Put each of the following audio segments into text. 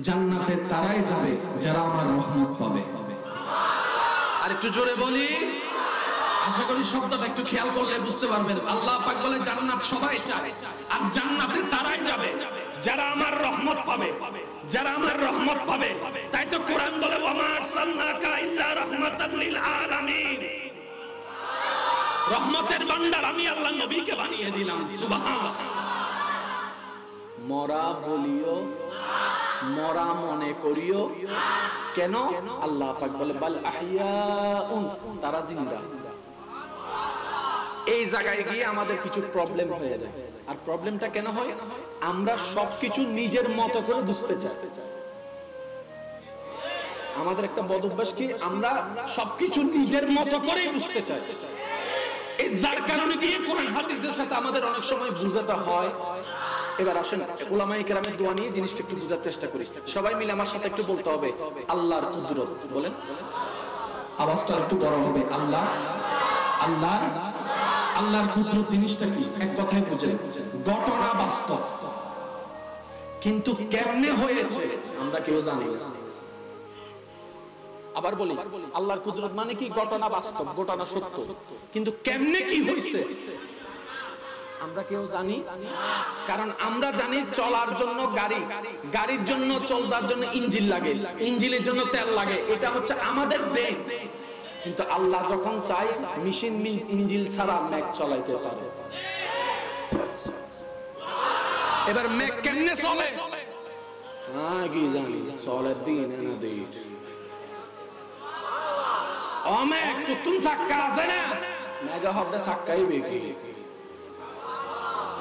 জান্নাতে তারাই যাবে যারা আমার রহমত পাবে। আর একটু জোরে বলি, আশা করি শব্দটা একটু খেয়াল করলে বুঝতে পারবেন। আল্লাহ পাক বলে জান্নাত সবাই চায়, আর জান্নাতে তারাই যাবে যারা আমার রহমত পাবে, যারা আমার রহমত পাবে। তাই তো কোরআন বলে ওয়ামা আরসালনাকা ইল্লা রাহমাতাল লিল আলামিন, রহমতের ভান্ডার আমি আল্লাহ নবীকে বানিয়ে দিলাম। সুবহানাল্লাহ। মরা বলিও, মরা মনে করিও কেন? আল্লাহ পাক বলে বাল আহইয়াউন, তারা জিন্দা। এই জায়গায় গিয়ে আমাদের কিছু প্রবলেম হয়ে যায়। আর প্রবলেমটা কেন হয়? আমরা সবকিছু নিজের মতো করে বুঝতে চাই। আমাদের একটা বদ অভ্যাস কি, আমরা সবকিছু নিজের মতো করেই বুঝতে চাই। এই যার কারণে দিয়ে কোরআন হাদিসের সাথে আমাদের অনেক সময় বুঝাতে হয়। এবার আসেন উলামায়ে কেরামের দোয়া নিয়ে জিনিসটা একটু বোঝার চেষ্টা করি। সবাই মিলে আমার সাথে একটু বলতে হবে আল্লাহর কুদরত। বলেন, আওয়াজটা একটু বড় হবে। আল্লাহ, আল্লাহ, আল্লাহর কুদরত জিনিসটা কি? এক কথায় বুঝেন, ঘটনা বাস্তব, কিন্তু কেমনে হয়েছে আমরা কেউ জানি না। আবার বলি, আল্লাহর কুদরত মানে কি? ঘটনা বাস্তব, ঘটনা সত্য, কিন্তু কেমনে কি হয়েছে আমরা কেউ জানি। কারণ আমরা জানি চলার জন্য গাড়ি, গাড়ির জন্য চলবার জন্য ইঞ্জিন লাগে, ইঞ্জিনের জন্য তেল লাগে, এটা হচ্ছে আমাদের ব্রেন। কিন্তু আল্লাহ যখন চায় মেশিন ইঞ্জিন ছাড়া ম্যাক চালাইতে পারে। এবার ম্যাক কেমনে চলে? হ্যাঁ কি জানি, চলে দিন না দিন। ও ম্যাক তো তুমি সাক্কা আছে না, মেগা হবে সাক্কাই বেকি।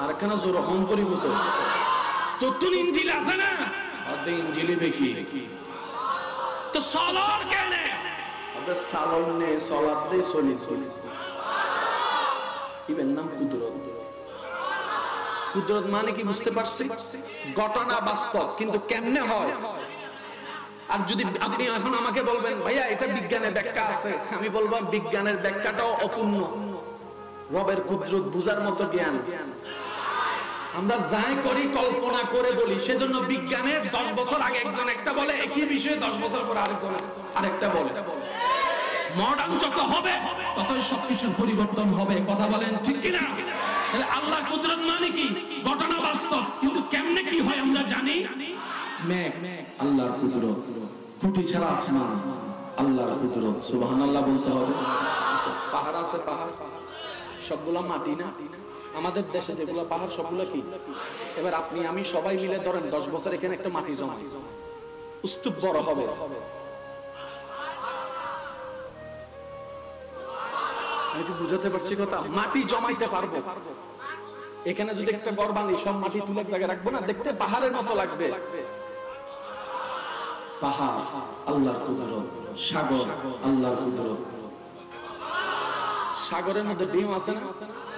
আর কেন জোর হন করিব তো তুই ইঞ্জিল আছে না, আদে ইঞ্জিলে বেকি তো সলার কেন? আদে সালন নে সলাত দে চলি চলি। ইবেন নাম কুদরত। কুদরত মানে কি বুঝতে পারছি? ঘটনা বাস্তব, কিন্তু কেমনে হয়। আর যদি আপনি এখন আমাকে বলবেন ভাইয়া এটা বিজ্ঞানের ব্যাখ্যা আছে, আমি বলবো বিজ্ঞানের ব্যাখ্যাটাও অপূর্ণ। রবের কুদরত বুঝার মতো জ্ঞান আমরা যাই করি কল্পনা করে বলি। সেজন্য বিজ্ঞানে 10 বছর আগে একজন একটা বলে, একই বিষয়ে 10 বছর পর আরেকজন আরেকটা বলে। মডার্ন যত হবে ততই সবকিছুর পরিবর্তন হবে। কথা বলেন ঠিক কিনা? তাহলে আল্লাহর কুদরত মানে কি? ঘটনা বাস্তব, কিন্তু কেমনে কি হয় আমরা জানি। মেঘ আল্লাহর কুদরত, খুঁটি ছাড়া আসমান আল্লাহর কুদরত। সুবহানাল্লাহ বলতে হবে। আচ্ছা, পাহাড় আছে, পাহাড় সবগুলা মাটি না? আমাদের দেশে যেগুলো পাহাড় সবগুলো কি? এবার আপনি আমি সবাই মিলে ধরেন 10 বছর এখানে একটা মাটি জমাই, স্তূপ বড় হবে। আমি কি বুঝাতে পারছি কথা? মাটি জমাইতে পারবো। এখানে যদি একটা ঘর বানাই, সব মাটি তুলে এক জায়গায় রাখবো না, দেখতে পাহাড়ের মতো লাগবে। পাহাড় আল্লাহর কুদরত, সাগর আল্লাহর কুদরত। সাগরের মধ্যে ঢেউ আছে না?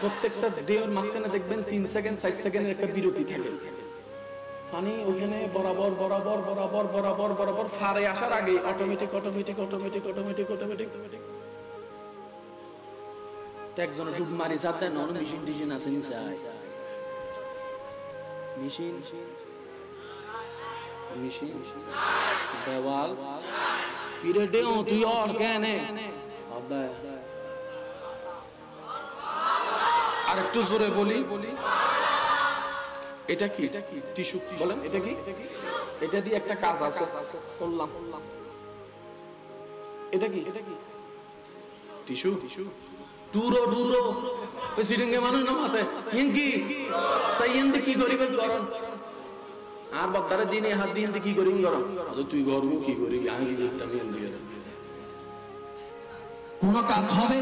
প্রত্যেকটা ঢেউর মাঝখানে দেখবেন 3 সেকেন্ড 4 সেকেন্ডের একটা বিরতি থাকে। পানি ওখানে বরাবর বরাবর বরাবর বরাবর বরাবর ফারে আসার আগে automatic automatic automatic automatic automatic একজনে ডুব মারি যা দেন। অন্য মেশিন টিশিন আছে নিচে, মেশিন মেশিন দেওয়াল পিরে ডেও তুই আর কেনে আব্বা। আর একটু জোরে বলি, এটা কি? এটা কি টিস্যু? বলেন এটা কি? এটা দিয়ে একটা কাজ আছে করলাম। এটা কি? এটা কি টিস্যু? টুরো টুরো ওই সিরিঙ্গে মানুষ না মাতে ইনকি সাইয়েন্দি কি করিবে গরম। আর বদারে দিনে হাত দিয়ে কি করিম গরম। তুই গরম কি করিবি? আমি কি করতাম? কোন কাজ হবে?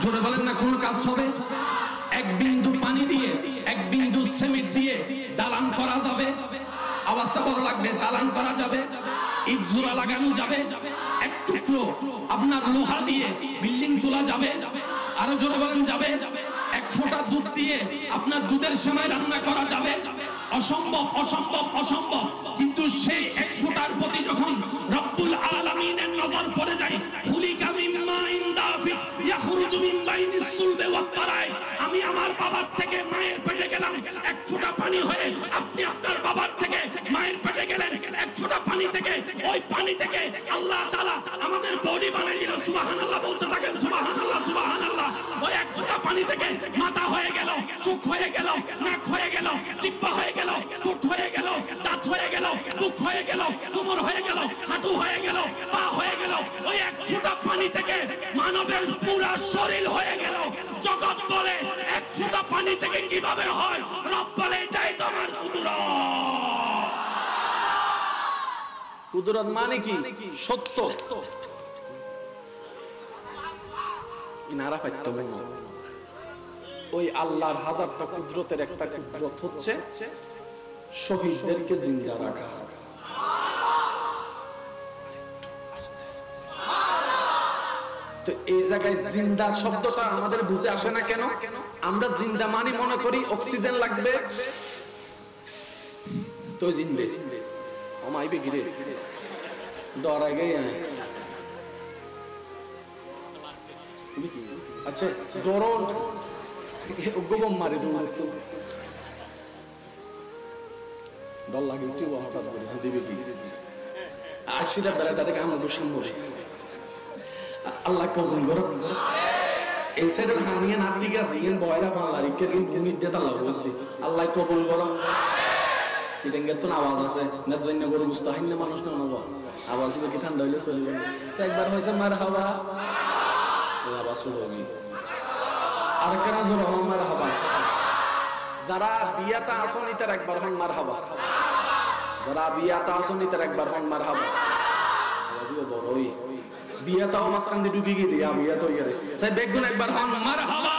জোরে বলেন না, কোন কাজ হবে? এক বিন্দু পানি দিয়ে, এক বিন্দু সিমেন্ট দিয়ে দালান করা যাবে? আওয়াজটা বড় লাগবে। দালান করা যাবে, ইট জোড়া লাগানো যাবে, এক টুকরো আপনার লোহা দিয়ে বিল্ডিং তোলা যাবে। আরো জোরে বলেন যাবে। এক ফোঁটা দুধ দিয়ে আপনার দুধের সময় রান্না করা যাবে? অসম্ভব, অসম্ভব, অসম্ভব। কিন্তু সেই এক ফোঁটার প্রতি যখন রব্বুল আলামিনের নজর পড়ে যায়, খুলিকা মিন মাইন দাফিক ইয়াখরুজু মিন বাইনিস সুলবি ওয়াত তারাই, আমি আমার বাবার থেকে মায়ের পেটে গেলাম এক ফোঁটা পানি হয়ে, আপনি আপনার বাবার থেকে মায়ের পেটে গেলেন এক এক ফোঁটা পানি থেকে, ওই পানি থেকে আল্লাহ তাআলা আমাদের বডি বানিয়ে দিল। সুবহানাল্লাহ বলতে থাকেন, সুবহানাল্লাহ সুবহানাল্লাহ। ওই এক ফোঁটা পানি থেকে মাথা হয়ে গেল, চোখ হয়ে গেল, নাক হয়ে গেল, জিহ্বা হয়ে গেল, ঠোঁট হয়ে গেল, দাঁত হয়ে গেল, মুখ হয়ে গেল, কোমর হয়ে গেল, হাঁটু হয়ে গেল, পা হয়ে গেল। ওই এক ফোঁটা পানি থেকে মানবের পুরো শরীর হয়ে গেল। জগৎ বলে এক ফোঁটা পানি থেকে কিভাবে হয়? রব বলে এটাই তো আমার কুদরত। কুদরত মানে কি? সত্য। ইনারা পাইতো না। ওই আল্লাহর হাজারটা কুদরতের একটা কুদরত হচ্ছে শহীদদেরকে জিন্দা রাখা। তো এই জায়গায় জিন্দা শব্দটা আমাদের বুঝে আসে না কেন? আমরা জিন্দা মানে মনে করি অক্সিজেন লাগবে তো জিন্দে আমাইবে গিরে ডরাই গে। আচ্ছা ডরন গোবম মারে দৌড়তো ডর লাগে উঠে হঠাৎ করে দিবে কি আশিটা বেড়াটাকে আমরা বসে আল্লাহ কবুল করো। এই সাইডের হানিয়ে না ঠিক আছে ইন বয়রা ফালা রিকে দিন তুমি দে আল্লাহ বলতে আল্লাহ কবুল করো। সিটেঙ্গেল তো আওয়াজ আছে না জন্য গরু মুস্তাহিন না মানুষ না নবা আওয়াজ কি ঠান্ডা হইলে চলে যাবে। একবার হইছে মারহাবা আওয়াজ শুরু হইছে আর কেন জোর মারহাবা। যারা বিয়াতে আসনি তার একবার হন মারহাবা, যারা বিয়াতে আসনি তার একবার হন মারহাবা। আওয়াজ বড়ই বিয়াটাও মাঝখান দিয়ে ডুবে গিয়ে দিয়া বিয়া তো ইয়ারে সাহেব একজন একবার হন মারহাবা।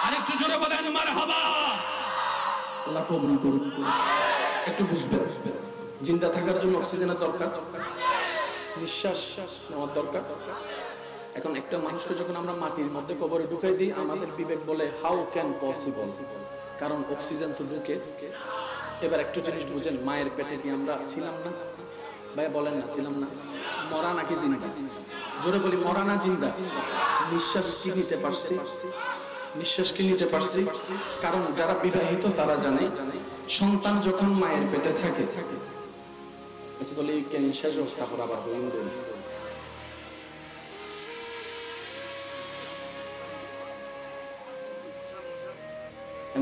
আরেকটু জোরে বলেন মারহাবা। আল্লাহ কবুল করুন। একটু বুঝবেন জিন্দা থাকার জন্য অক্সিজেনের দরকার, নিঃশ্বাস নেওয়ার দরকার। এখন একটা মানুষকে যখন আমরা মাটির মধ্যে কবরে ঢুকাই দিই আমাদের বিবেক বলে হাউ ক্যান পসিবল, কারণ অক্সিজেন তো ঢুকে। এবার একটু জিনিস বুঝেন, মায়ের পেটে কি আমরা ছিলাম না? ভাই বলেন না ছিলাম না? মরা নাকি জিন্দা? জোরে বলি মরা না জিন্দা? নিঃশ্বাস কি নিতে পারছি? নিঃশ্বাস কি নিতে পারছি? কারণ যারা বিবাহিত তারা জানে সন্তান যখন মায়ের পেটে থাকে আচ্ছা বলে কেন শেষ অবস্থা করে আবার হইন দেন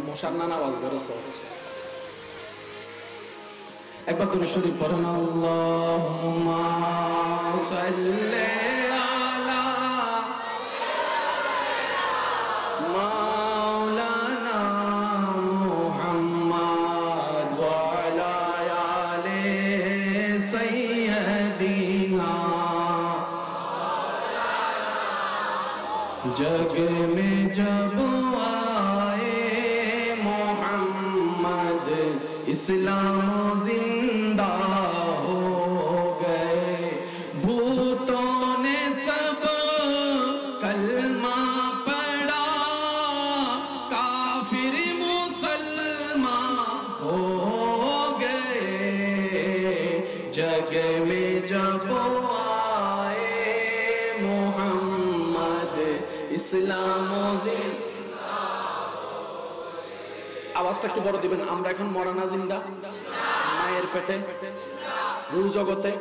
মশার নানা আওয়াজ বেরোছে। একবার তুমি শরীফ পড়েন আল্লাহুম্মা সাল্লি আলা মাওলানা মুহাম্মদ ওয়া আলা আলি সাইয়্যিদিনা। जग में जब आए मोहम्मद इस्लाम जिंदा हो गए, भूतों ने सब कलमा पढ़ा, काफिर मुसलमान हो गए। जग में जब आए मोहम्मद इस्लाम जिंदा। আওয়াজটা একটু বড় দিবেন। আমরা এখন মরানা জিন্দা মায়ের পেটে রূহ জগতে।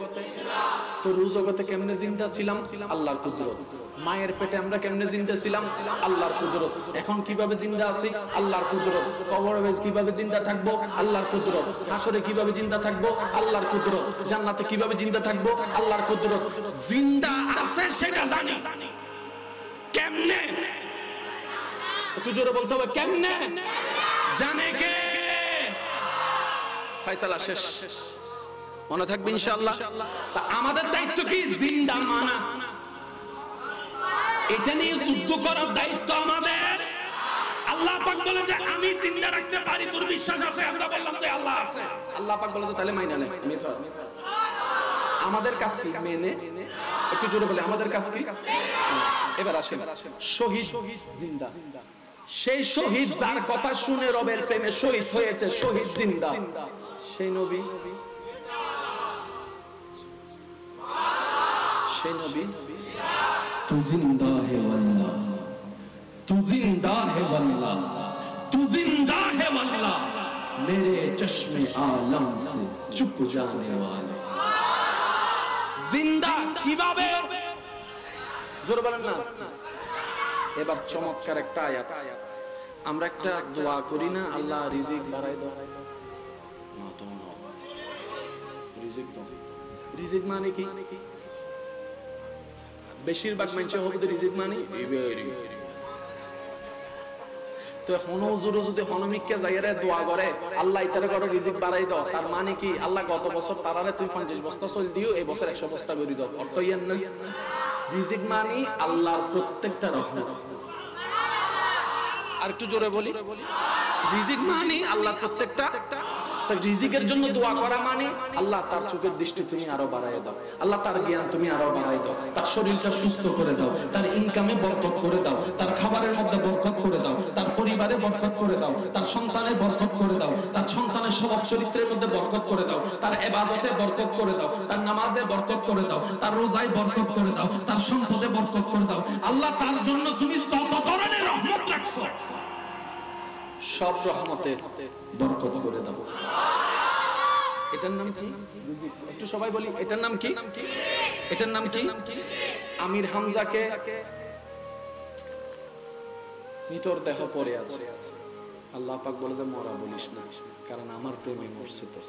তো রূহ জগতে কেমনে জিন্দা ছিলাম? আল্লাহর কুদরত। মায়ের পেটে আমরা কেমনে জিন্দা ছিলাম? আল্লাহর কুদরত। এখন কিভাবে জিন্দা আছি? আল্লাহর কুদরত। কবরে কিভাবে জিন্দা থাকবো? আল্লাহর কুদরত। হাসরে কিভাবে জিন্দা থাকবো? আল্লাহর কুদরত। জান্নাতে কিভাবে জিন্দা থাকবো? আল্লাহর কুদরত। জিন্দা আছে সেটা জানি, কেমনে? একটু জোরে বলতে হবে, কেমনে? জানে কে? ফয়সালা শেষ, মনে থাকবে ইনশাআল্লাহ। তা আমাদের দায়িত্ব কি? জিন্দা মানা। এটা নিয়ে যুদ্ধ করার দায়িত্ব আমাদের। আল্লাহ পাক বলে যে আমি জিন্দা রাখতে পারি, তোর বিশ্বাস আছে? আমরা বললাম যে আল্লাহ আছে। আল্লাহ পাক বলে যে তাহলে মাইনা নে। আমাদের কাজ কি? মেনে। একটু জোরে বলে আমাদের কাজ কি? এবার আসেন শহীদ জিন্দা। সেই শহীদ যার কথা শুনে রবের প্রেমে শহীদ হয়েছে, শহীদ জিন্দা, সেই নবী। সেই নবী তু জিন্দা হে ওয়াল্লাহ, তু জিন্দা হে ওয়াল্লাহ, তু জিন্দা হে ওয়াল্লাহ। मेरे चश्मे आलम से चुप जाने वाले। जिंदा কিভাবে জোরে বলেন না। এবার চমৎকার একটা আয়াত, আমরা একটা দোয়া করি না, আল্লাহ রিজিক বাড়ায় দাও, না তো না, রিজিক দাও। রিজিক মানে কি? বেশিরভাগ মানুষ হবে রিজিক মানে তো হুজুর যদি হনমিককে যাইরে দোয়া করে আল্লাহ ইতারে করে রিজিক বাড়াই দাও, তার মানে কি আল্লাহ গত বছর তারারে তুই 50 বস্তা সজ দিও, এই বছর 100 বস্তা করে দাও, অর্থ ইয়ান না। রিজিক মানে আল্লাহর প্রত্যেকটা রহমত। আর একটু জোরে বলি, রিজিক মানে আল্লাহর প্রত্যেকটা। রিজিকের জন্য দোয়া করা মানে আল্লাহ তার চোখের দৃষ্টি তুমি আরো বাড়ায় দাও, আল্লাহ তার জ্ঞান তুমি আরো বাড়ায় দাও, তার শরীরটা সুস্থ করে দাও, তার ইনকামে বরকত করে দাও, তার খাবারের মধ্যে বরকত করে দাও, তার পরিবারে বরকত করে দাও, তার সন্তানের বরকত করে দাও, তার সন্তানের স্বভাব চরিত্রের মধ্যে বরকত করে দাও, তার ইবাদতে বরকত করে দাও, তার নামাজে বরকত করে দাও, তার রোজায় বরকত করে দাও, তার সম্পদে বরকত করে দাও। আল্লাহ তার জন্য তুমি যত ধরনের রহমত রাখছো সব রহমতে বরকত করে দাও। এটার নাম কি? একটু সবাই বলি, এটার নাম কি? এটার নাম কি? আমির হামজাকে নিতর দেহ পড়ে আছে, আল্লাহ পাক বলে যে মরা বলিস না, কারণ আমার প্রেমে মরছে, তো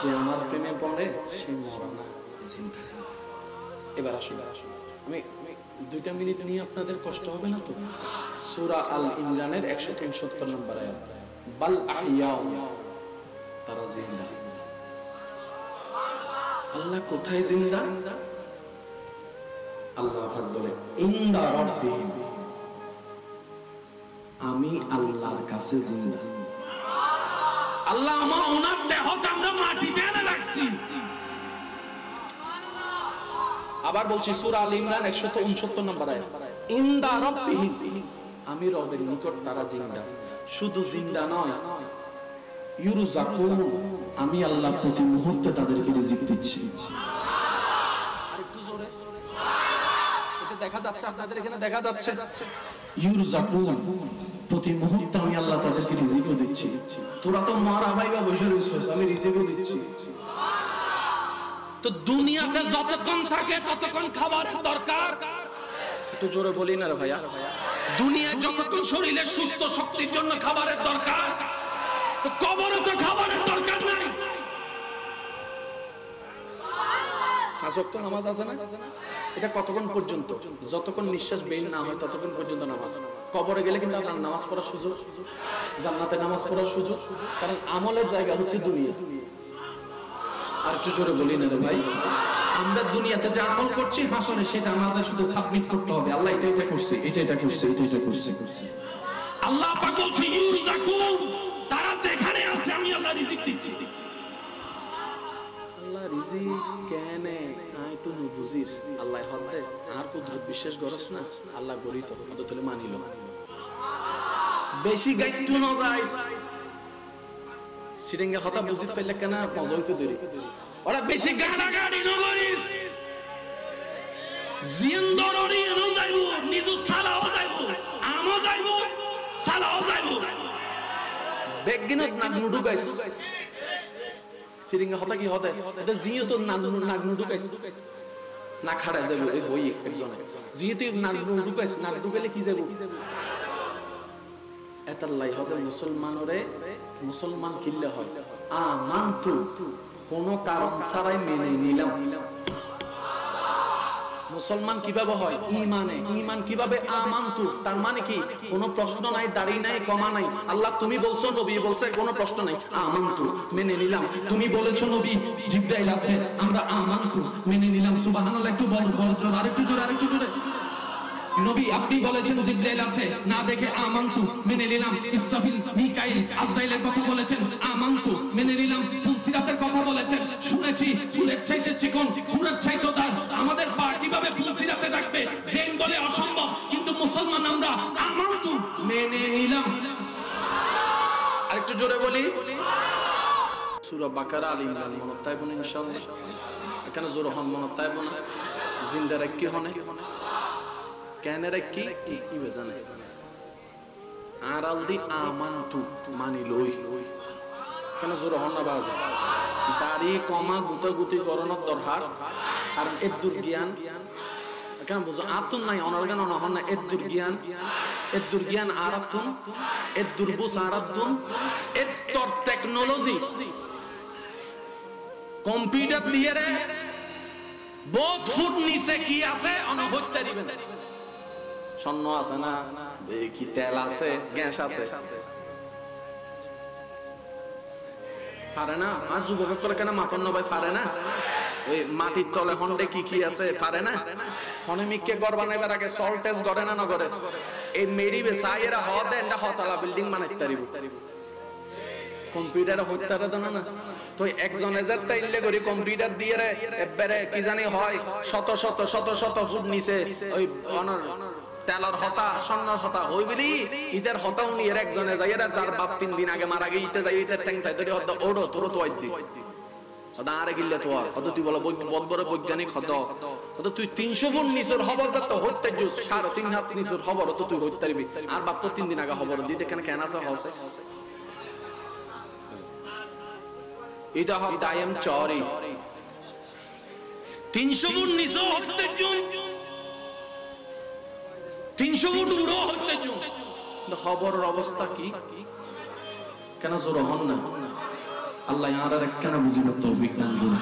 যে আমার প্রেমে পড়ে সে মরা না, জিন্দা। এবার আসুন, আমি 2 মিনিট নিয়ে আপনাদের কষ্ট হবে না তো। সূরা আল ইমরানের 173 নম্বর আয়াত, বাল আহইয়া, তারা জিন্দা। আল্লাহ কোথায় জিন্দা? আল্লাহ পাক বলে ইনদা রাব্বিহিম, আমি আল্লাহর কাছে জিন্দা। আল্লাহ আমার ওনার দেহটা আমরা মাটিতে এনে রাখছি। আবার বলছি সূরা আল ইমরান 169 নম্বর আয়াত, ইনদা রাব্বিহিম, আমি রবের নিকট তারা জিন্দা। শুধু জিন্দা নয়, ইউরজাকুন, আমি আল্লাহ প্রতি মুহূর্তে তাদেরকে রিজিক দিচ্ছি। আরেকটু জোরে, এটা দেখা যাচ্ছে আপনাদের এখানে দেখা যাচ্ছে, ইউরজাকুন, প্রতি মুহূর্তে আমি আল্লাহ তাদেরকে রিজিকও দিচ্ছি। তোরা তো মারা ভাইবা বসে রইছস, আমি রিজিকও দিচ্ছি। তো দুনিয়াতে যতক্ষণ থাকে ততক্ষণ খাবারের দরকার, একটু জোরে বলি না রে ভাইয়া। দুনিয়ায় যতক্ষণ শরীরে সুস্থ শক্তির জন্য খাবারের দরকার, তো কবরে তো খাবারের দরকার নাই। আসক্ত নামাজ আছে না, এটা কতক্ষণ পর্যন্ত? যতক্ষণ নিঃশ্বাস বের না হয় ততক্ষণ পর্যন্ত নামাজ। কবরে গেলে কিন্তু আপনার নামাজ পড়ার সুযোগ, জান্নাতে নামাজ পড়ার সুযোগ, কারণ আমলের জায়গা হচ্ছে দুনিয়া। আর একটু জোরে বলি না রে ভাই, আমরা দুনিয়াতে যে আমল করছি হাসনে সেটা আমাদের শুধু সাবমিট করতে হবে, আল্লাহ এটা করছে, এটা করছে, এটা করছে। আল্লাহ পাক বলছে ইউজাকুন, তারা যেখানে আছে আমি আল্লাহ রিজিক দিচ্ছি। আল্লাহ রিজিক কেনে আই তো বুঝির, আল্লাহ হদে আর কুদরত বিশ্বাস করছ না, আল্লাহ গরিত কত তুলে মানিলো। বেশি গাইটু ন যাইস সিরিঙ্গা কথা বুঝিত পাইলে কেন মজা হইতো দেরি, ওরা বেশি গাড়া গাড়ি ন করিস, জিন্দররি ন যাইবো, নিজু সালাও যাইবো, আমও যাইবো, সালাও যাইবো। বেগিনত নাগনু ঢুকাইস, সিরিঙ্গা হতা কি হতে এটা জিও তো নাগনু ঢুকাইস, না খাড়া যাবে এই হই একজনে জিও তুই নাগনু ঢুকাইস, নাগ ঢুকাইলে কি যাবো? এতাল্লাই হতে মুসলমানরে মুসলমান কিল্লে হয় আমানতু, কোন কারণ ছাড়াই মেনে নিলাম। মুসলমান কিভাবে হয়? ঈমানে। ঈমান কিভাবে? আমানতু, তার মানে কি কোনো প্রশ্ন নাই, দাড়ি নাই, কমা নাই। আল্লাহ তুমি বলছো, নবী বলছে, কোনো প্রশ্ন নাই, আমানতু, মেনে নিলাম। তুমি বলেছো নবী জিবরাইল আছে, আমরা আমানতু, মেনে নিলাম। সুবহানাল্লাহ, একটু বড় জোরে, আরেকটু জোরে, আরেকটু জোরে। নবী আপনি বলেছেন জিবরাইল আছে, না দেখে আমানতু, মেনে নিলাম। ইসরাফিল, মিকাইল, আজরাইলের কথা বলেছেন, আমানতু, মেনে নিলাম। ফুলসিরাতের কথা বলেছেন, শুনেছি, ফুলের চাইতে চিকন, ফুলের চাইতে তার। আমাদের পা কিভাবে ফুলসিরাতে থাকবে? ব্রেন বলে অসম্ভব, কিন্তু মুসলমান আমরা আমানতু, মেনে নিলাম। আরেকটু জোরে বলি, সূরা বাকারা, আল ইমরান মনত তাইব না ইনশাআল্লাহ। এখানে জোরে হন মনত তাইব না, জিন্দা রাখি হনে কেন রাখি কি জানে আড়াল দি আমান্তু মানি লই কেন জোর হন না বাজে দাড়ি কমা গুতাগুতি করণের দরকার কারণ এর দুর্জ্ঞান কেন বুঝো আতুন নাই অনর্গান অনহন না এর দুর্জ্ঞান আরাতুন এর দুর্বুস আরাতুন এর তর টেকনোলজি কম্পিউটার দিয়ে রে বহুত ফুট নিচে কি আছে অনহত্যা দিবেন স্বর্ণ আছে না কি তেল আছে গ্যাস আছে পারে না আর যুবক করে কেন মাতন নবাই পারে না ওই মাটির তলে হন্ডে কি কি আছে পারে না হনেমিককে ঘর বানাইবার আগে সল টেস্ট করে না নগরে এই মেরিবে সাইয়েরা হদ এন্ডা হতালা বিল্ডিং বানাইতে পারিব কম্পিউটারে হত্যারে দেন না তো একজন এজারটা ইল্লে করি কম্পিউটার দিয়ে রে একবারে কি জানি হয় শত শত ফুট নিচে ওই অনর তেলর হতা স্বর্ণ হতা হই বলি ইদের হতা উনি এর একজনে যাইরা যার বাপ 3 দিন আগে মারা গিয়ে ইতে যাই ইতে ঠ্যাং চাই ধরে হদ ওড়ো তোর তো আইতি সদা আরে গিল্লে তো হদ তুই বল বহুত বড় বৈজ্ঞানিক হদ তুই 300 ফুট নিচের খবর যত হইতে জুস 3.5 হাত নিচের খবর তো তুই হইতে পারবি আর বাপ তো 3 দিন আগে খবর দিতে কেন আছে হসে এটা হক দায়ম চরি 300 ফুট নিচে হইতে জুন 300 ফুট দূর হইতে জুন খবরের অবস্থা কি কেন জোর হন না আল্লাহ ইয়ার কেন বুঝিব তৌফিক দান করুন